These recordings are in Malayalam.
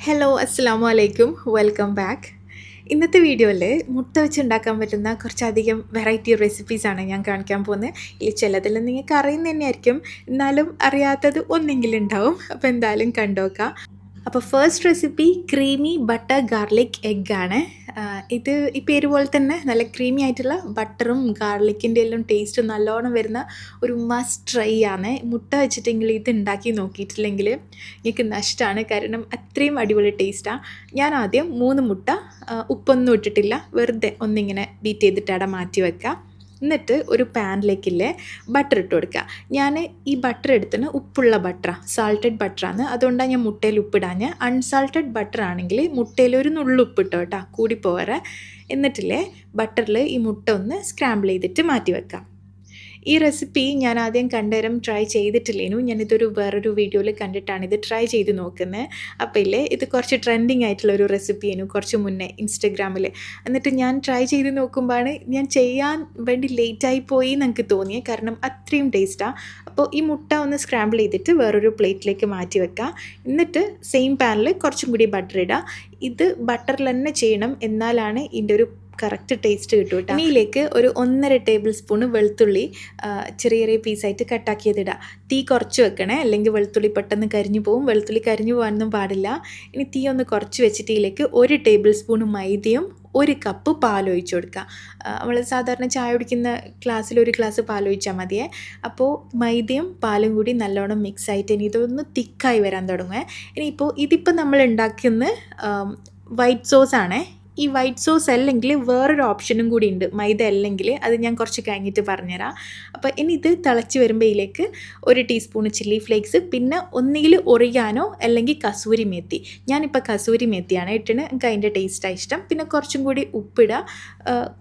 ഹലോ അസ്സാം വലൈക്കും വെൽക്കം ബാക്ക്. ഇന്നത്തെ വീഡിയോയിൽ മുട്ട വെച്ച് ഉണ്ടാക്കാൻ പറ്റുന്ന കുറച്ചധികം വെറൈറ്റി റെസിപ്പീസാണ് ഞാൻ കാണിക്കാൻ പോകുന്നത്. ഈ ചിലതെല്ലാം നിങ്ങൾക്ക് അറിയുന്ന തന്നെയായിരിക്കും, എന്നാലും അറിയാത്തത് ഒന്നെങ്കിലും ഉണ്ടാവും. അപ്പോൾ എന്തായാലും കണ്ടുനോക്കാം. അപ്പോൾ first recipe creamy butter garlic egg ആണ്. ഇത് ഈ പേര് പോലെ തന്നെ നല്ല ക്രീമി ആയിട്ടുള്ള ബട്ടറും ഗാർലിക്കിൻ്റെ എല്ലാം ടേസ്റ്റ് നല്ലോണം വരുന്ന ഒരു മസ്റ്റ് ട്രൈ ആണ്. മുട്ട വെച്ചിട്ടെങ്കിൽ ഇത് ഉണ്ടാക്കി നോക്കിയിട്ടില്ലെങ്കിൽ എനിക്ക് നഷ്ടമാണ്, കാരണം അത്രയും അടിപൊളി ടേസ്റ്റാണ്. ഞാൻ ആദ്യം 3 മുട്ട ഉപ്പൊന്നും ഇട്ടിട്ടില്ല, വെറുതെ ഒന്നിങ്ങനെ ബീറ്റ് ചെയ്തിട്ട് അവിടെ മാറ്റി വെക്കുക. എന്നിട്ട് ഒരു പാനിലേക്കില്ലേ ബട്ടർ ഇട്ട് കൊടുക്കുക. ഞാൻ ഈ ബട്ടർ എടുത്തിന് ഉപ്പുള്ള ബട്ടറാണ്, സാൾട്ടഡ് ബട്ടറാണ്, അതുകൊണ്ടാണ് ഞാൻ മുട്ടയിൽ ഉപ്പിടാഞ്ഞ്. അൺസാൾട്ടഡ് ബട്ടർ ആണെങ്കിൽ മുട്ടയിൽ ഒരു നുള്ളുപ്പിട്ടോ കേട്ടോ, കൂടി പോരെ. എന്നിട്ടില്ലേ ബട്ടറിൽ ഈ മുട്ട ഒന്ന് സ്ക്രാമ്പിൾ ചെയ്തിട്ട് മാറ്റി വെക്കാം. ഈ റെസിപ്പി ഞാൻ ആദ്യം കണ്ടേരം ട്രൈ ചെയ്തിട്ടില്ലേനു, ഞാനിതൊരു വേറൊരു വീഡിയോയിൽ കണ്ടിട്ടാണ് ഇത് ട്രൈ ചെയ്ത് നോക്കുന്നത്. അപ്പോൾ ഇല്ലേ ഇത് കുറച്ച് ട്രെൻഡിങ് ആയിട്ടുള്ളൊരു റെസിപ്പിയായിരുന്നു കുറച്ച് മുന്നേ ഇൻസ്റ്റഗ്രാമിൽ. എന്നിട്ട് ഞാൻ ട്രൈ ചെയ്ത് നോക്കുമ്പോഴാണ് ഞാൻ ചെയ്യാൻ വേണ്ടി ലേറ്റായി പോയി എനിക്ക് തോന്നിയത്, കാരണം അത്രയും ടേസ്റ്റാണ്. അപ്പോൾ ഈ മുട്ട ഒന്ന് സ്ക്രാമ്പിൾ ചെയ്തിട്ട് വേറൊരു പ്ലേറ്റിലേക്ക് മാറ്റി വെക്കുക. എന്നിട്ട് സെയിം പാനിൽ കുറച്ചും കൂടി ബട്ടർ ഇടുക. ഇത് ബട്ടറിൽ തന്നെ ചെയ്യണം, എന്നാലാണ് ഇതിൻ്റെ ഒരു കറക്റ്റ് ടേസ്റ്റ് കിട്ടും കേട്ടോ. ഇതിലേക്ക് ഒരു 1.5 ടേബിൾ സ്പൂൺ വെളുത്തുള്ളി ചെറിയ ചെറിയ പീസായിട്ട് കട്ടാക്കിയതിടുക. തീ കുറച്ച് വെക്കണേ, അല്ലെങ്കിൽ വെളുത്തുള്ളി പെട്ടെന്ന് കരിഞ്ഞു പോകും. വെളുത്തുള്ളി കരിഞ്ഞു പോകാനൊന്നും പാടില്ല. ഇനി തീ ഒന്ന് കുറച്ച് വെച്ചിട്ട് ഇതിലേക്ക് 1 ടേബിൾ സ്പൂൺ മൈദയും 1 കപ്പ് പാലൊഴിച്ച് കൊടുക്കുക. നമ്മൾ സാധാരണ ചായ കുടിക്കുന്ന ഗ്ലാസ്സിൽ 1 ഗ്ലാസ് പാലൊഴിച്ചാൽ മതിയേ. അപ്പോൾ മൈദയും പാലും കൂടി നല്ലോണം മിക്സായിട്ട് ഇനി ഇതൊന്ന് തിക്കായി വരാൻ തുടങ്ങുക. ഇനിയിപ്പോൾ ഇതിപ്പോൾ നമ്മൾ ഉണ്ടാക്കുന്ന വൈറ്റ് സോസാണേ. ഈ വൈറ്റ് സോസ് അല്ലെങ്കിൽ വേറൊരു ഓപ്ഷനും കൂടി ഉണ്ട്, മൈദ അല്ലെങ്കിൽ. അത് ഞാൻ കുറച്ച് കഴിഞ്ഞിട്ട് പറഞ്ഞുതരാം. അപ്പോൾ ഇനി ഇത് തിളച്ച് വരുമ്പോൾ ഇതിലേക്ക് 1 ടീസ്പൂൺ ചില്ലി ഫ്ലേക്സ്, പിന്നെ ഒന്നുകിൽ ഒറിഗാനോ അല്ലെങ്കിൽ കസൂരി മേത്തി. ഞാനിപ്പോൾ കസൂരി മേത്തിയാണ് ഇട്ടിന്, എനിക്ക് അതിൻ്റെ ടേസ്റ്റാണ് ഇഷ്ടം. പിന്നെ കുറച്ചും കൂടി ഉപ്പിടുക,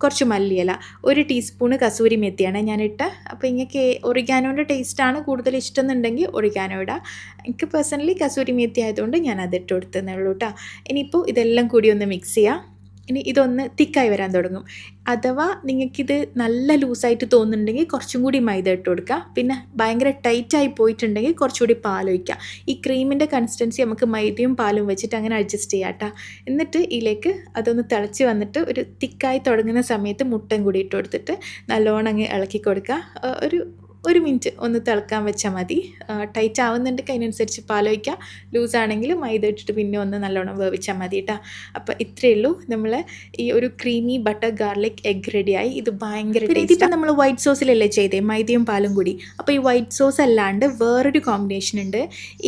കുറച്ച് മല്ലിയില. 1 ടീസ്പൂണ് കസൂരി മേത്തിയാണ് ഞാനിട്ട്. അപ്പോൾ ഇങ്ങനെ ഒറിഗാനോൻ്റെ ടേസ്റ്റാണ് കൂടുതൽ ഇഷ്ടം എന്നുണ്ടെങ്കിൽ ഒറിഗാനോ ഇടുക. എനിക്ക് പേഴ്സണലി കസൂരി മേത്തി ആയതുകൊണ്ട് ഞാൻ അതിട്ട് കൊടുത്തതേ ഉള്ളൂ കേട്ടോ. ഇനിയിപ്പോൾ ഇതെല്ലാം കൂടി ഒന്ന് മിക്സ് ചെയ്യാം. ഇനി ഇതൊന്ന് തിക്കായി വരാൻ തുടങ്ങും. അഥവാ നിങ്ങൾക്കിത് നല്ല ലൂസായിട്ട് തോന്നുന്നുണ്ടെങ്കിൽ കുറച്ചും കൂടി മൈദ ഇട്ട് കൊടുക്കുക. പിന്നെ ഭയങ്കര ടൈറ്റായി പോയിട്ടുണ്ടെങ്കിൽ കുറച്ചുകൂടി പാലൊഴിക്കുക. ഈ ക്രീമിൻ്റെ കൺസിസ്റ്റൻസി നമുക്ക് മൈദയും പാലും വെച്ചിട്ട് അങ്ങനെ അഡ്ജസ്റ്റ് ചെയ്യാം കേട്ടോ. എന്നിട്ട് ഇതിലേക്ക് അതൊന്ന് തിളച്ച് വന്നിട്ട് ഒരു തിക്കായി തുടങ്ങുന്ന സമയത്ത് മുട്ടയും കൂടി ഇട്ട് കൊടുത്തിട്ട് നല്ലോണം അങ്ങ് ഇളക്കി കൊടുക്കുക. ഒരു മിനിറ്റ് ഒന്ന് തിളക്കാൻ വെച്ചാൽ മതി. ടൈറ്റ് ആവുന്നുണ്ടെങ്കിൽ അതിനനുസരിച്ച് പാലൊഴിക്കുക. ലൂസാണെങ്കിൽ മൈദ ഇട്ടിട്ട് പിന്നെ ഒന്ന് നല്ലോണം വേവിച്ചാൽ മതി കേട്ടോ. അപ്പോൾ ഇത്രയേ ഉള്ളൂ, നമ്മൾ ഈ ഒരു ക്രീമി ബട്ടർ ഗാർലിക് എഗ് റെഡിയായി. ഇത് ഭയങ്കര ടേസ്റ്റ്. ഇതിപ്പോൾ നമ്മൾ വൈറ്റ് സോസിലല്ലേ ചെയ്തേ, മൈദയും പാലും കൂടി. അപ്പോൾ ഈ വൈറ്റ് സോസ് അല്ലാണ്ട് വേറൊരു കോമ്പിനേഷൻ ഉണ്ട്.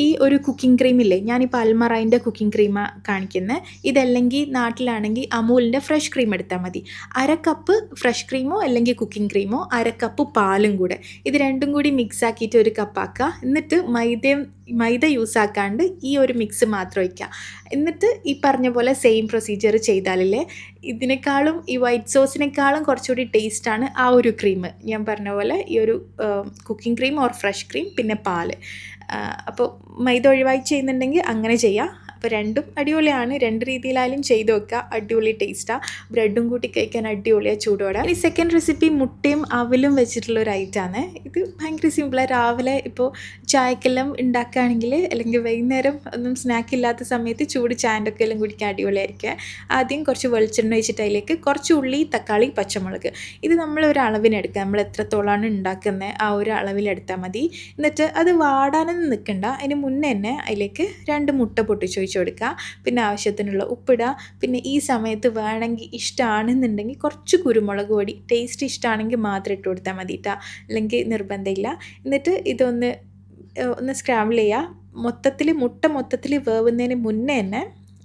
ഈ ഒരു കുക്കിംഗ് ക്രീമില്ലേ, ഞാനിപ്പോൾ അൽമറൈൻ്റെ കുക്കിംഗ് ക്രീമാണ് കാണിക്കുന്നത്. ഇതല്ലെങ്കിൽ നാട്ടിലാണെങ്കിൽ അമൂലിൻ്റെ ഫ്രഷ് ക്രീം എടുത്താൽ മതി. 1/2 കപ്പ് ഫ്രഷ് ക്രീമോ അല്ലെങ്കിൽ കുക്കിംഗ് ക്രീമോ, 1/2 കപ്പ് പാലും കൂടെ. ഇത് രണ്ടും കൂടി മിക്സ് ആക്കിയിട്ട് 1 കപ്പാക്കുക. എന്നിട്ട് മൈദ യൂസ് ആക്കാണ്ട് ഈ ഒരു മിക്സ് മാത്രം വയ്ക്കുക. എന്നിട്ട് ഈ പറഞ്ഞ പോലെ സെയിം പ്രൊസീജിയർ ചെയ്താലല്ലേ ഇതിനേക്കാളും ഈ വൈറ്റ് സോസിനേക്കാളും കുറച്ചുകൂടി ടേസ്റ്റാണ് ആ ഒരു ക്രീം. ഞാൻ പറഞ്ഞ പോലെ ഈ ഒരു cooking cream or fresh cream പിന്നെ പാല്. അപ്പോൾ മൈദ ഒഴിവായി ചെയ്യുന്നുണ്ടെങ്കിൽ അങ്ങനെ ചെയ്യാം. അപ്പോൾ രണ്ടും അടിപൊളിയാണ്, 2 രീതിയിലായാലും ചെയ്ത് വെക്കുക. അടിപൊളി ടേസ്റ്റാണ്, ബ്രെഡും കൂട്ടി കഴിക്കാൻ അടിപൊളിയാണ് ചൂടോടെ. ഇനി സെക്കൻഡ് റെസിപ്പി മുട്ടയും അവലും വെച്ചിട്ടുള്ളൊരു ഐറ്റമാണ്. ഇത് ഭയങ്കര സിമ്പിളാണ്. രാവിലെ ഇപ്പോൾ ചായക്കെല്ലാം ഉണ്ടാക്കുകയാണെങ്കിൽ അല്ലെങ്കിൽ വൈകുന്നേരം ഒന്നും സ്നാക്ക് ഇല്ലാത്ത സമയത്ത് ചൂട് ചായൻ്റെ ഒക്കെ എല്ലാം കുടിക്കാൻ അടിപൊളിയായിരിക്കും. ആദ്യം കുറച്ച് വെളിച്ചെണ്ണ ഒഴിച്ചിട്ട് അതിലേക്ക് കുറച്ച് ഉള്ളി, തക്കാളി, പച്ചമുളക്. ഇത് നമ്മൾ ഒരു അളവിനെടുക്കുക, നമ്മൾ എത്രത്തോളമാണ് ഉണ്ടാക്കുന്നത് ആ ഒരു അളവിലെടുത്താൽ മതി. എന്നിട്ട് അത് വാടാനൊന്നും നിൽക്കണ്ട, അതിന് മുന്നേ തന്നെ അതിലേക്ക് 2 മുട്ട പൊട്ടിച്ച് കൊടുക്കുക. പിന്നെ ആവശ്യത്തിനുള്ള ഉപ്പിടുക. പിന്നെ ഈ സമയത്ത് വേണമെങ്കിൽ ഇഷ്ടമാണെന്നുണ്ടെങ്കിൽ കുറച്ച് കുരുമുളക് പൊടി, ടേസ്റ്റ് ഇഷ്ടമാണെങ്കിൽ മാത്രം ഇട്ട് കൊടുത്താൽ മതി കേട്ടോ, അല്ലെങ്കിൽ നിർബന്ധമില്ല. എന്നിട്ട് ഇതൊന്ന് സ്ക്രാമ്പിൾ ചെയ്യുക. മുട്ട മൊത്തത്തിൽ വേവുന്നതിന് മുന്നേ തന്നെ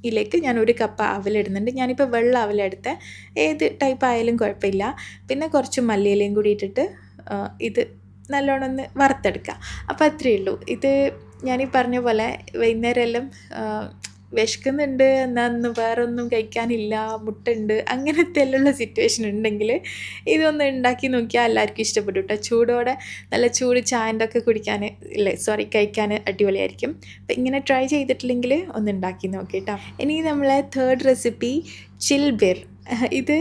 ഇതിലേക്ക് ഞാൻ 1 കപ്പ് അവലിടുന്നുണ്ട്. ഞാനിപ്പോൾ വെള്ള അവലെടുത്ത്, ഏത് ടൈപ്പ് ആയാലും കുഴപ്പമില്ല. പിന്നെ കുറച്ച് മല്ലിയിലയും കൂടി ഇട്ടിട്ട് ഇത് നല്ലോണം ഒന്ന് വറുത്തെടുക്കുക. അപ്പോൾ അത്രയേ ഉള്ളൂ. ഇത് ഞാനീ പറഞ്ഞ പോലെ വൈകുന്നേരം എല്ലാം വിശക്കുന്നുണ്ട്, എന്നാൽ വേറെ ഒന്നും കഴിക്കാനില്ല, മുട്ട ഉണ്ട്, അങ്ങനത്തെ എല്ലാം സിറ്റുവേഷൻ ഉണ്ടെങ്കിൽ ഇതൊന്ന് ഉണ്ടാക്കി നോക്കിയാൽ എല്ലാവർക്കും ഇഷ്ടപ്പെട്ടു കേട്ടോ. ചൂടോടെ നല്ല ചൂട് ചായൻ്റെ ഒക്കെ കഴിക്കാൻ അടിപൊളിയായിരിക്കും. അപ്പോൾ ഇങ്ങനെ ട്രൈ ചെയ്തിട്ടില്ലെങ്കിൽ ഒന്ന് ഉണ്ടാക്കി നോക്കി കേട്ടോ. ഇനി നമ്മളെ തേർഡ് റെസിപ്പി ചിൽബിർ. ഇത്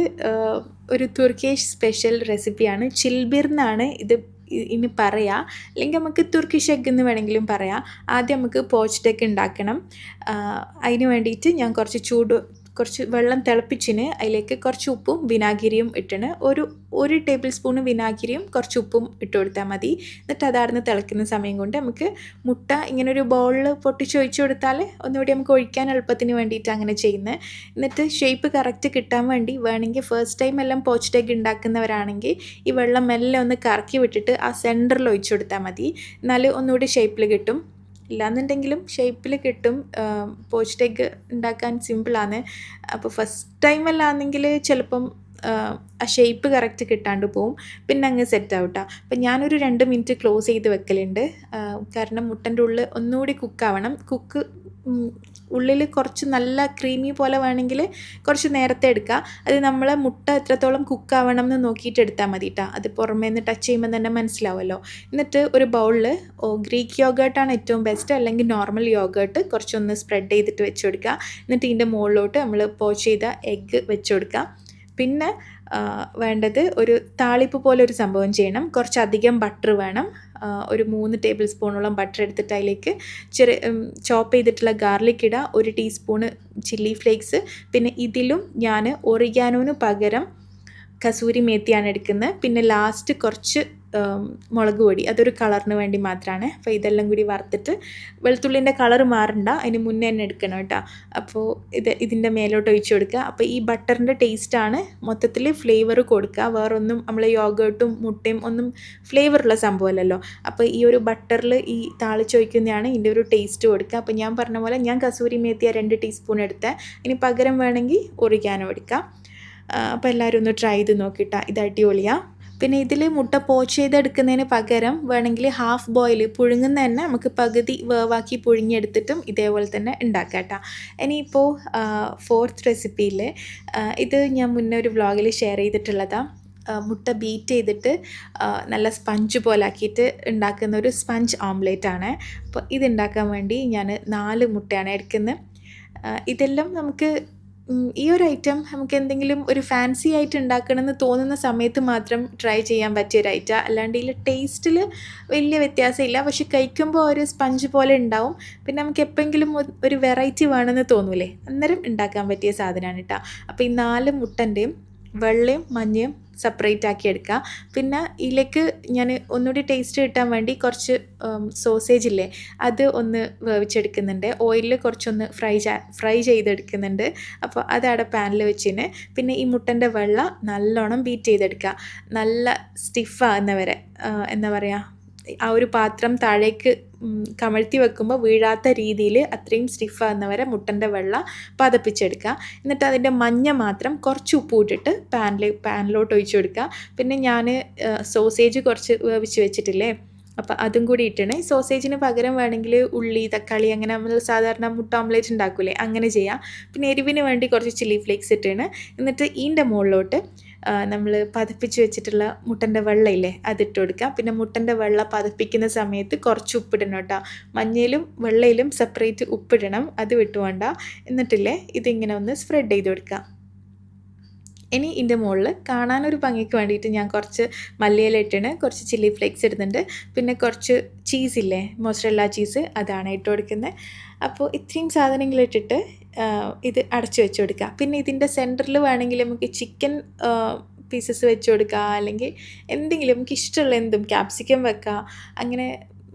ഒരു തുർക്കിഷ് സ്പെഷ്യൽ റെസിപ്പിയാണ്. ചിൽബിർ എന്നാണ് ഇത് ഇനി പറയാം, അല്ലെങ്കിൽ നമുക്ക് തുർക്കിഷ് എഗ് എന്ന് വേണമെങ്കിലും പറയാം. ആദ്യം നമുക്ക് പോച്ച്ഡ് എഗ് ഉണ്ടാക്കണം. അതിന് വേണ്ടിയിട്ട് ഞാൻ കുറച്ച് വെള്ളം തിളപ്പിച്ചിന് അതിലേക്ക് കുറച്ച് ഉപ്പും വിനാഗിരിയും ഇട്ടിന്. ഒരു ടേബിൾ സ്പൂൺ വിനാഗിരിയും കുറച്ച് ഉപ്പും ഇട്ട് കൊടുത്താൽ മതി. എന്നിട്ട് അതാടുന്ന് തിളക്കുന്ന സമയം കൊണ്ട് നമുക്ക് മുട്ട ഇങ്ങനെ ഒരു ബൗളിൽ പൊട്ടിച്ച് ഒഴിച്ചു കൊടുത്താൽ ഒന്നുകൂടി നമുക്ക് ഒഴിക്കാൻ എളുപ്പത്തിന് വേണ്ടിയിട്ട് അങ്ങനെ ചെയ്യുന്നത്. എന്നിട്ട് ഷേപ്പ് കറക്റ്റ് കിട്ടാൻ വേണ്ടി വേണമെങ്കിൽ ഫസ്റ്റ് ടൈം എല്ലാം പോച്ച്ഡ് എഗ് ഉണ്ടാക്കുന്നവരാണെങ്കിൽ ഈ വെള്ളം മെല്ലെ ഒന്ന് കറക്കി വിട്ടിട്ട് ആ സെൻറ്ററിൽ ഒഴിച്ചു കൊടുത്താൽ മതി. എന്നാൽ ഒന്നുകൂടി ഷേപ്പിൽ കിട്ടും. ഇല്ലാന്നുണ്ടെങ്കിലും ഷേപ്പിൽ കിട്ടും. പോച്ച്ഡ് എഗ് ഉണ്ടാക്കാൻ സിമ്പിളാണ്. അപ്പോൾ ഫസ്റ്റ് ടൈമല്ലാണെങ്കിൽ ചിലപ്പം ആ ഷേപ്പ് കറക്റ്റ് കിട്ടാണ്ട് പോവും, പിന്നെ അങ്ങ് സെറ്റ് ആവട്ടോ. അപ്പം ഞാനൊരു 2 മിനിറ്റ് ക്ലോസ് ചെയ്ത് വെക്കലുണ്ട്. കാരണം മുട്ടൻ്റെ ഉള്ളിൽ ഒന്നുകൂടി കുക്കാവണം. ഉള്ളിൽ കുറച്ച് നല്ല ക്രീമി പോലെ വേണമെങ്കിൽ കുറച്ച് നേരത്തെ എടുക്കുക. അത് നമ്മൾ മുട്ട എത്രത്തോളം കുക്കാവണം എന്ന് നോക്കിയിട്ട് എടുത്താൽ മതി കേട്ടോ. അത് പുറമേ നിന്ന് ടച്ച് ചെയ്യുമ്പോൾ തന്നെ മനസ്സിലാവുമല്ലോ. എന്നിട്ട് ഒരു ബൗളിൽ ഗ്രീക്ക് യോഗേർട്ടാണ് ഏറ്റവും ബെസ്റ്റ്, അല്ലെങ്കിൽ നോർമൽ യോഗേർട്ട് കുറച്ചൊന്ന് സ്പ്രെഡ് ചെയ്തിട്ട് വെച്ച് കൊടുക്കുക. എന്നിട്ട് ഇതിൻ്റെ മുകളിലോട്ട് നമ്മൾ പോച്ച് ചെയ്ത എഗ്ഗ് വെച്ച് കൊടുക്കുക. പിന്നെ വേണ്ടത് ഒരു താളിപ്പ് പോലെ ഒരു സംഭവം ചെയ്യണം. കുറച്ചധികം ബട്ടർ വേണം. ഒരു 3 ടേബിൾ സ്പൂണോളം ബട്ടർ എടുത്തിട്ട് അതിലേക്ക് ചോപ്പ് ചെയ്തിട്ടുള്ള ഗാർലിക് ഇടുക. 1 ടീസ്പൂണ് ചില്ലി ഫ്ലേക്സ്. പിന്നെ ഇതിലും ഞാൻ ഒറിഗാനോന് പകരം കസൂരി മേത്തിയാണ് എടുക്കുന്നത്. പിന്നെ ലാസ്റ്റ് കുറച്ച് മുളക് പൊടി, അതൊരു കളറിന് വേണ്ടി മാത്രമാണ്. അപ്പോൾ ഇതെല്ലാം കൂടി വറുത്തിട്ട് വെളുത്തുള്ളിൻ്റെ കളർ മാറണ്ട, അതിന് മുന്നേ തന്നെ എടുക്കണം കേട്ടോ. അപ്പോൾ ഇതിൻ്റെ മേലോട്ട് ഒഴിച്ച് കൊടുക്കുക. അപ്പോൾ ഈ ബട്ടറിൻ്റെ ടേസ്റ്റാണ് മൊത്തത്തിൽ ഫ്ലേവർ കൊടുക്കുക. വേറൊന്നും നമ്മൾ യോഗേർട്ടും മുട്ടയും ഒന്നും ഫ്ലേവറുള്ള സംഭവമല്ലല്ലോ. അപ്പോൾ ഈ ഒരു ബട്ടറിൽ ഈ താളിച്ചൊഴിക്കുന്നതാണ് ഇതിൻ്റെ ഒരു ടേസ്റ്റ് കൊടുക്കുക. അപ്പോൾ ഞാൻ പറഞ്ഞ പോലെ ഞാൻ കസൂരി മേത്തിയ 2 ടീസ്പൂൺ എടുത്തത്. ഇനി പകരം വേണമെങ്കിൽ ഒറിഗാനോ എടുക്കാം. അപ്പോൾ എല്ലാവരും ഒന്ന് ട്രൈ ചെയ്ത് നോക്കിയിട്ടാ, ഇത് അടിപൊളിയാണ്. പിന്നെ ഇതിൽ മുട്ട പോച്ച് ചെയ്തെടുക്കുന്നതിന് പകരം വേണമെങ്കിൽ ഹാഫ് ബോയിൽ പുഴുങ്ങുന്ന തന്നെ നമുക്ക് പകുതി വേവാക്കി പുഴുങ്ങിയെടുത്തിട്ടും ഇതേപോലെ തന്നെ ഉണ്ടാക്കാം കേട്ടോ. ഇനിയിപ്പോൾ 4th റെസിപ്പിയിൽ ഇത് ഞാൻ മുന്നേ ഒരു വ്ളോഗിൽ ഷെയർ ചെയ്തിട്ടുള്ളതാണ്. മുട്ട ബീറ്റ് ചെയ്തിട്ട് നല്ല സ്പഞ്ച് പോലെ ആക്കിയിട്ട് ഉണ്ടാക്കുന്ന ഒരു സ്പഞ്ച് ഓംലേറ്റ് ആണ്. അപ്പോൾ ഇതുണ്ടാക്കാൻ വേണ്ടി ഞാൻ 4 മുട്ടയാണ് എടുക്കുന്നത്. ഇതെല്ലാം നമുക്ക് ഈ ഒരു ഐറ്റം നമുക്ക് എന്തെങ്കിലും ഒരു ഫാൻസി ആയിട്ട് ഉണ്ടാക്കണമെന്ന് തോന്നുന്ന സമയത്ത് മാത്രം ട്രൈ ചെയ്യാൻ പറ്റിയൊരു ഐറ്റം. അല്ലാണ്ട് ഇതിൽ ടേസ്റ്റിൽ വലിയ വ്യത്യാസമില്ല, പക്ഷെ കഴിക്കുമ്പോൾ ഒരു സ്പഞ്ച് പോലെ ഉണ്ടാവും. പിന്നെ നമുക്ക് എപ്പോഴെങ്കിലും ഒരു വെറൈറ്റി വേണമെന്ന് തോന്നൂലേ, അന്നേരം ഉണ്ടാക്കാൻ പറ്റിയ സാധനമാണ് കേട്ടോ. അപ്പോൾ ഈ 4 മുട്ടൻ്റെയും വെള്ളയും മഞ്ഞയും സെപ്പറേറ്റ് ആക്കി എടുക്കുക. പിന്നെ ഇതിലേക്ക് ഞാൻ ഒന്നുകൂടി ടേസ്റ്റ് കിട്ടാൻ വേണ്ടി കുറച്ച് സോസേജ് ഇല്ലേ, അത് ഒന്ന് വേവിച്ചെടുക്കുന്നുണ്ട്. ഓയിലിൽ കുറച്ചൊന്ന് ഫ്രൈ ചെയ്തെടുക്കുന്നുണ്ട്. അപ്പോൾ അതവിടെ പാനിൽ വെച്ചിന്. പിന്നെ ഈ മുട്ടൻ്റെ വെള്ള നല്ലോണം ബീറ്റ് ചെയ്തെടുക്കുക. നല്ല സ്റ്റിഫാകുന്നവരെ, എന്താ പറയുക, ആ ഒരു പാത്രം താഴേക്ക് കമഴ്ത്തി വെക്കുമ്പോൾ വീഴാത്ത രീതിയിൽ അത്രയും സ്റ്റിഫാകുന്നവരെ മുട്ടൻ്റെ വെള്ള പതപ്പിച്ചെടുക്കുക. എന്നിട്ട് അതിൻ്റെ മഞ്ഞ മാത്രം കുറച്ച് ഉപ്പ് ഇട്ടിട്ട് പാനിലോട്ട് ഒഴിച്ചു കൊടുക്കുക. പിന്നെ ഞാൻ സോസേജ് കുറച്ച് വേവിച്ച് വെച്ചിട്ടില്ലേ, അപ്പോൾ അതും കൂടി ഇട്ടണേ. സോസേജിന് പകരം വേണമെങ്കിൽ ഉള്ളി, തക്കാളി, അങ്ങനെ നമ്മൾ സാധാരണ മുട്ട ഓംലേറ്റ് ഉണ്ടാക്കൂലേ, അങ്ങനെ ചെയ്യാം. പിന്നെ എരിവിന് വേണ്ടി കുറച്ച് ചില്ലി ഫ്ലേക്സ് ഇട്ടാണ്. എന്നിട്ട് ഇതിൻ്റെ മുകളിലോട്ട് നമ്മൾ പതപ്പിച്ച് വെച്ചിട്ടുള്ള മുട്ടൻ്റെ വെള്ളയില്ലേ, അതിട്ട് കൊടുക്കുക. പിന്നെ മുട്ടൻ്റെ വെള്ള പതപ്പിക്കുന്ന സമയത്ത് കുറച്ച് ഉപ്പിടണം കേട്ടോ. മഞ്ഞയിലും വെള്ളയിലും സെപ്പറേറ്റ് ഉപ്പിടണം, അത് വിട്ടുവേണ്ട. എന്നിട്ടില്ലേ ഇതിങ്ങനെ ഒന്ന് സ്പ്രെഡ് ചെയ്ത് കൊടുക്കുക. ഇനി ഇതിൻ്റെ മുകളിൽ കാണാനൊരു ഭംഗിക്ക് വേണ്ടിയിട്ട് ഞാൻ കുറച്ച് മല്ലിയില ഇട്ടിന്, കുറച്ച് ചില്ലി ഫ്ലേക്സ് ഇടുന്നുണ്ട്. പിന്നെ കുറച്ച് ചീസില്ലേ, മോസറല്ല ചീസ്, അതാണ് ഇട്ട് കൊടുക്കുന്നത്. അപ്പോൾ ഇത്രയും സാധനങ്ങളിട്ടിട്ട് ഇത് അടച്ചു വെച്ച് കൊടുക്കുക. പിന്നെ ഇതിൻ്റെ സെൻറ്ററിൽ വേണമെങ്കിൽ നമുക്ക് ചിക്കൻ പീസസ് വെച്ച് കൊടുക്കുക, അല്ലെങ്കിൽ എന്തെങ്കിലും നമുക്ക് ഇഷ്ടമുള്ള എന്തും, ക്യാപ്സിക്കം വെക്കുക. അങ്ങനെ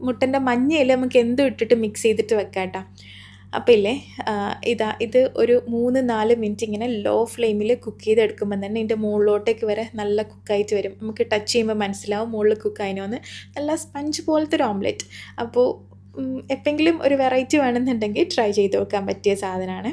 മുട്ടൻ്റെ മഞ്ഞയിൽ നമുക്ക് എന്തും ഇട്ടിട്ട് മിക്സ് ചെയ്തിട്ട് വെക്കാം കേട്ടോ. അപ്പോൾ ഇല്ലേ ഇത് ഒരു 3-4 മിനിറ്റ് ഇങ്ങനെ ലോ ഫ്ലെയിമിൽ കുക്ക് ചെയ്തെടുക്കുമ്പോൾ തന്നെ ഇതിൻ്റെ മുകളിലോട്ടേക്ക് വരെ നല്ല കുക്കായിട്ട് വരും. നമുക്ക് ടച്ച് ചെയ്യുമ്പോൾ മനസ്സിലാവും മുകളിൽ കുക്കായിനോന്ന്. നല്ല സ്പഞ്ച് പോലത്തെ ഒരു ഓംലെറ്റ്. അപ്പോൾ എപ്പോഴെങ്കിലും ഒരു വെറൈറ്റി വേണമെന്നുണ്ടെങ്കിൽ ട്രൈ ചെയ്ത് നോക്കാൻ പറ്റിയ സാധനമാണ്.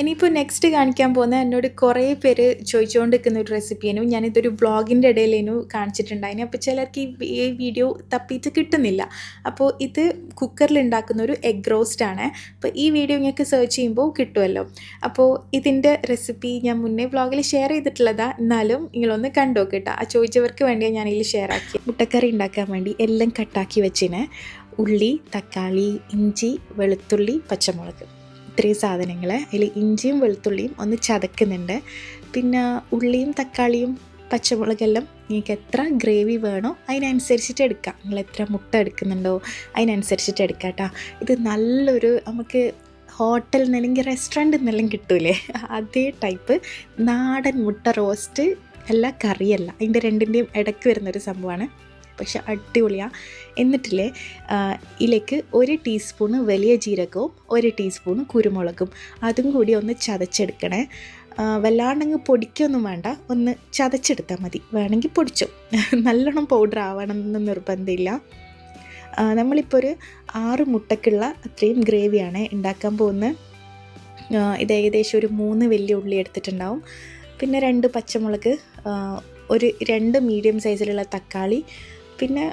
ഇനിയിപ്പോൾ നെക്സ്റ്റ് കാണിക്കാൻ പോകുന്ന എന്നോട് കുറേ പേര് ചോദിച്ചുകൊണ്ട് നിൽക്കുന്ന ഒരു റെസിപ്പിയേനു. ഞാനിതൊരു വ്ളോഗിൻ്റെ ഇടയിലേനു കാണിച്ചിട്ടുണ്ടായിന്. അപ്പോൾ ചിലർക്ക് ഈ വീഡിയോ തപ്പിയിട്ട് കിട്ടുന്നില്ല. അപ്പോൾ ഇത് കുക്കറിൽ ഉണ്ടാക്കുന്ന ഒരു എഗ് റോസ്റ്റാണ്. അപ്പോൾ ഈ വീഡിയോ നിങ്ങൾക്ക് സെർച്ച് ചെയ്യുമ്പോൾ കിട്ടുമല്ലോ. അപ്പോൾ ഇതിൻ്റെ റെസിപ്പി ഞാൻ മുന്നേ വ്ളോഗിൽ ഷെയർ ചെയ്തിട്ടുള്ളതാണ്. എന്നാലും നിങ്ങളൊന്ന് കണ്ടു നോക്കിട്ടോ. ആ ചോദിച്ചവർക്ക് വേണ്ടിയാണ് ഞാനിതിൽ ഷെയർ ആക്കി. മുട്ടക്കറി ഉണ്ടാക്കാൻ വേണ്ടി എല്ലാം കട്ടാക്കി വെച്ചിന്. ഉള്ളി, തക്കാളി, ഇഞ്ചി, വെളുത്തുള്ളി, പച്ചമുളക്, ഇത്രയും സാധനങ്ങൾ. അതിൽ ഇഞ്ചിയും വെളുത്തുള്ളിയും ഒന്ന് ചതക്കുന്നുണ്ട്. പിന്നെ ഉള്ളിയും തക്കാളിയും പച്ചമുളകെല്ലാം നിങ്ങൾക്ക് എത്ര ഗ്രേവി വേണോ അതിനനുസരിച്ചിട്ട് എടുക്കാം. നിങ്ങൾ എത്ര മുട്ട എടുക്കുന്നുണ്ടോ അതിനനുസരിച്ചിട്ട് എടുക്കാം കേട്ടോ. ഇത് നല്ലൊരു നമുക്ക് ഹോട്ടലിൽ നിന്ന് അല്ലെങ്കിൽ റെസ്റ്റോറൻറ്റിൽ നിന്നെല്ലാം കിട്ടൂലേ അതേ ടൈപ്പ് നാടൻ മുട്ട റോസ്റ്റ് അല്ല, കറിയല്ല, അതിൻ്റെ രണ്ടിൻ്റെയും ഇടയ്ക്ക് വരുന്നൊരു സംഭവമാണ്. പക്ഷെ അടിപൊളിയാണ്. എന്നിട്ടില്ലേ ഇതിലേക്ക് 1 ടീസ്പൂണ് വലിയ ജീരകവും 1 ടീസ്പൂണ് കുരുമുളകും അതും കൂടി ഒന്ന് ചതച്ചെടുക്കണേ. വല്ലാണ്ടങ്ങ് പൊടിക്കൊന്നും വേണ്ട, ഒന്ന് ചതച്ചെടുത്താൽ മതി. വേണമെങ്കിൽ പൊടിച്ചോ, നല്ലോണം പൗഡർ ആവണമെന്ന് നിർബന്ധമില്ല. നമ്മളിപ്പോൾ ഒരു 6 മുട്ടക്കുള്ള അത്രയും ഗ്രേവിയാണ് ഉണ്ടാക്കാൻ പോകുന്നത്. ഇത് ഏകദേശം ഒരു 3 വലിയ ഉള്ളി എടുത്തിട്ടുണ്ടാവും, പിന്നെ 2 പച്ചമുളക്, ഒരു 2 മീഡിയം സൈസിലുള്ള തക്കാളി, പിന്നെ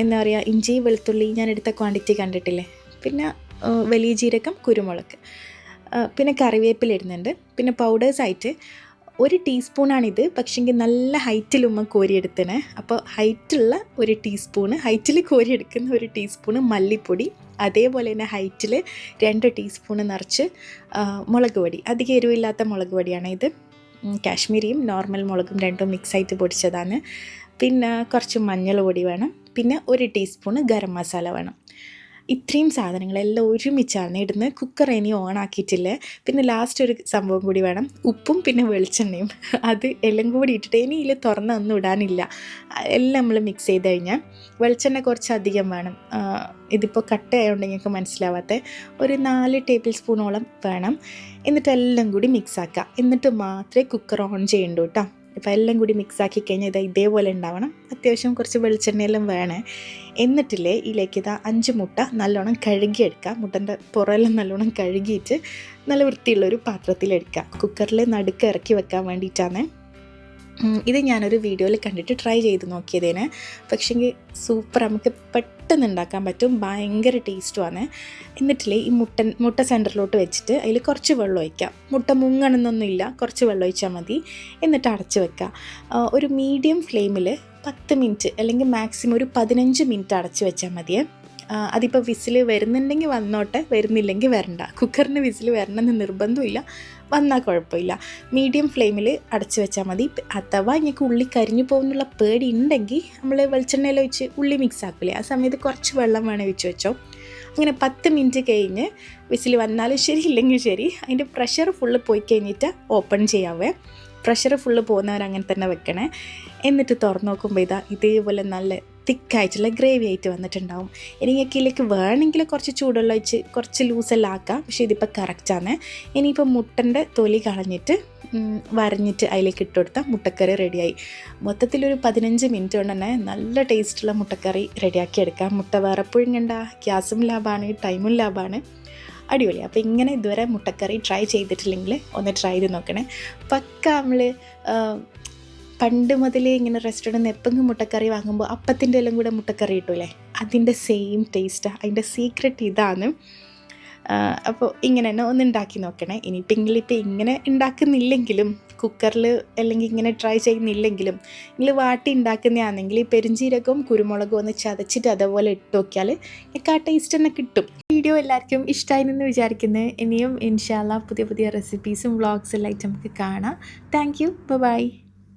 എന്താ പറയുക ഇഞ്ചി വെളുത്തുള്ളി ഞാൻ എടുത്ത ക്വാണ്ടിറ്റി കണ്ടിട്ടില്ലേ, പിന്നെ വലിയ ജീരകം, കുരുമുളക്, പിന്നെ കറിവേപ്പില ഇടുന്നുണ്ട്. പിന്നെ പൗഡേഴ്സായിട്ട് 1 ടീസ്പൂണാണിത്, പക്ഷെങ്കിൽ നല്ല ഹൈറ്റിൽ കോരിയെടുത്തണേ. അപ്പോൾ ഹൈറ്റുള്ള 1 ടീസ്പൂണ്, ഹൈറ്റിൽ കോരിയെടുക്കുന്ന 1 ടീസ്പൂണ് മല്ലിപ്പൊടി, അതേപോലെ തന്നെ ഹൈറ്റിൽ 2 ടീസ്പൂണ് നിറച്ച് മുളക് പൊടി. അധികം എരിവില്ലാത്ത മുളക് പൊടിയാണ് ഇത്. കാശ്മീരിയും നോർമൽ മുളകും രണ്ടും മിക്സായിട്ട് പൊടിച്ചതാണ്. പിന്നെ കുറച്ച് മഞ്ഞൾ പൊടി വേണം, പിന്നെ 1 ടീസ്പൂണ് ഗരം മസാല വേണം. ഇത്രയും സാധനങ്ങളെല്ലാം ഒരുമിച്ചാണ് ഇടുന്നത്. കുക്കർ ഇനി ഓൺ ആക്കിയിട്ടില്ലേ. പിന്നെ ലാസ്റ്റ് ഒരു സംഭവം കൂടി വേണം, ഉപ്പും പിന്നെ വെളിച്ചെണ്ണയും. അത് എല്ലാം കൂടി ഇട്ടിട്ട് ഇനി ഇതിൽ തുറന്നൊന്നും ഇടാനില്ല, എല്ലാം നമ്മൾ മിക്സ് ചെയ്ത് കഴിഞ്ഞാൽ വെളിച്ചെണ്ണ കുറച്ച് അധികം വേണം. ഇതിപ്പോൾ കട്ടയായതുകൊണ്ട് നിങ്ങൾക്ക് മനസ്സിലാവാത്ത ഒരു 4 ടേബിൾ സ്പൂണോളം വേണം. എന്നിട്ട് എല്ലാം കൂടി മിക്സാക്കുക. എന്നിട്ട് മാത്രമേ കുക്കർ ഓൺ ചെയ്യണ്ടൂ കേട്ടോ. ഇപ്പോൾ എല്ലാം കൂടി മിക്സാക്കി കഴിഞ്ഞാൽ ഇതേപോലെ ഉണ്ടാവണം. അത്യാവശ്യം കുറച്ച് വെളിച്ചെണ്ണയെല്ലാം വേണേ. എന്നിട്ടില്ലേ ഇതിലേക്ക് 5 മുട്ട നല്ലോണം കഴുകിയെടുക്കുക. മുട്ടൻ്റെ പുറമെല്ലാം നല്ലോണം കഴുകിയിട്ട് നല്ല വൃത്തിയുള്ളൊരു പാത്രത്തിലെടുക്കുക. കുക്കറിൽ നടുക്ക് ഇറക്കി വെക്കാൻ വേണ്ടിയിട്ടാണ്. ഇത് ഞാനൊരു വീഡിയോയിൽ കണ്ടിട്ട് ട്രൈ ചെയ്ത് നോക്കിയതേനെ. പക്ഷേങ്കിൽ സൂപ്പർ, നമുക്ക് പെട്ടെന്ന് ഉണ്ടാക്കാൻ പറ്റും, ഭയങ്കര ടേസ്റ്റുമാണ്. എന്നിട്ടില്ലേ ഈ മുട്ട സെൻറ്ററിലോട്ട് വെച്ചിട്ട് അതിൽ കുറച്ച് വെള്ളം ഒഴിക്കാം. മുട്ട മുങ്ങണമെന്നൊന്നുമില്ല, കുറച്ച് വെള്ളം ഒഴിച്ചാൽ മതി. എന്നിട്ട് അടച്ച് വെക്കുക. ഒരു മീഡിയം ഫ്ലെയിമിൽ 10 മിനിറ്റ് അല്ലെങ്കിൽ മാക്സിമം ഒരു 15 മിനിറ്റ് അടച്ച് വെച്ചാൽ മതിയേ. അതിപ്പോൾ വിസിൽ വരുന്നുണ്ടെങ്കിൽ വന്നോട്ടെ, വരുന്നില്ലെങ്കിൽ വരണ്ട. കുക്കറിന് വിസിൽ വരണമെന്ന് നിർബന്ധമില്ല, വന്നാൽ കുഴപ്പമില്ല. മീഡിയം ഫ്ലെയിമിൽ അടച്ച് വെച്ചാൽ മതി. അഥവാ എനിക്ക് ഉള്ളി കരിഞ്ഞു പോകുന്നുള്ള പേടി ഉണ്ടെങ്കിൽ നമ്മൾ വെളിച്ചെണ്ണയിൽ ഒഴിച്ച് ഉള്ളി മിക്സ് ആക്കില്ലേ, ആ സമയത്ത് കുറച്ച് വെള്ളം വേണേൽ ഒഴിച്ച് വെച്ചോ. അങ്ങനെ 10 മിനിറ്റ് കഴിഞ്ഞ് വിസിൽ വന്നാലും ശരി ഇല്ലെങ്കിൽ ശരി, അതിൻ്റെ പ്രഷർ ഫുള്ള് പോയി കഴിഞ്ഞിട്ട് ഓപ്പൺ ചെയ്യാവേ. പ്രഷർ ഫുള്ള് പോകുന്നവരങ്ങനെ തന്നെ വെക്കണേ. എന്നിട്ട് തുറന്ന് നോക്കുമ്പോൾ ഇതേപോലെ നല്ല തിക്കായിട്ടുള്ള ഗ്രേവി ആയിട്ട് വന്നിട്ടുണ്ടാവും. ഇനി നിങ്ങൾക്ക് ഇതിലേക്ക് വേണമെങ്കിൽ കുറച്ച് ചൂടുവെള്ളം ഒഴിച്ച് കുറച്ച് ലൂസെല്ലാം ആക്കാം. പക്ഷേ ഇതിപ്പോൾ കറക്റ്റാണ്. ഇനിയിപ്പോൾ മുട്ടൻ്റെ തൊലി കളഞ്ഞിട്ട് വരഞ്ഞിട്ട് അതിലേക്ക് ഇട്ട് കൊടുത്താൽ മുട്ടക്കറി റെഡിയായി. മൊത്തത്തിലൊരു 15 മിനിറ്റ് കൊണ്ട് തന്നെ നല്ല ടേസ്റ്റുള്ള മുട്ടക്കറി റെഡിയാക്കി എടുക്കാം. മുട്ട വേറെ പുഴുങ്ങണ്ട, ഗ്യാസും ലാഭമാണ്, ടൈമും ലാഭമാണ്. അടിപൊളി. അപ്പോൾ ഇങ്ങനെ ഇതുവരെ മുട്ടക്കറി ട്രൈ ചെയ്തിട്ടില്ലെങ്കിൽ ഒന്ന് ട്രൈ ചെയ്ത് നോക്കണേ. പക്ക നമ്മൾ പണ്ട് മുതലേ ഇങ്ങനെ റെസ്റ്റോറൻറ്റിൽ നിന്ന് എപ്പെങ്കിലും മുട്ടക്കറി വാങ്ങുമ്പോൾ അപ്പത്തിൻ്റെ എല്ലാം കൂടെ മുട്ടക്കറി കിട്ടൂലേ, അതിൻ്റെ സെയിം ടേസ്റ്റാണ്. അതിൻ്റെ സീക്രട്ട് ഇതാണ്. അപ്പോൾ ഇങ്ങനെ തന്നെ ഒന്ന് ഉണ്ടാക്കി നോക്കണേ. ഇനിയിപ്പോൾ നിങ്ങളിപ്പോൾ ഇങ്ങനെ ഉണ്ടാക്കുന്നില്ലെങ്കിലും കുക്കറിൽ അല്ലെങ്കിൽ ഇങ്ങനെ ട്രൈ ചെയ്യുന്നില്ലെങ്കിലും നിങ്ങൾ വാട്ടി ഉണ്ടാക്കുന്നതാണെങ്കിൽ ഈ പെരുംജീരകവും കുരുമുളകും ഒന്ന് ചതച്ചിട്ട് അതേപോലെ ഇട്ട് നോക്കിയാൽ എനിക്ക് ആ ടേസ്റ്റ് തന്നെ കിട്ടും. വീഡിയോ എല്ലാവർക്കും ഇഷ്ടമായി എന്ന് വിചാരിക്കുന്നത്. ഇനിയും ഇൻഷാ അല്ലാഹ് പുതിയ പുതിയ റെസിപ്പീസും വ്ളോഗ്സ് എല്ലാം ആയിട്ട് നമുക്ക് കാണാം. Thank you, by.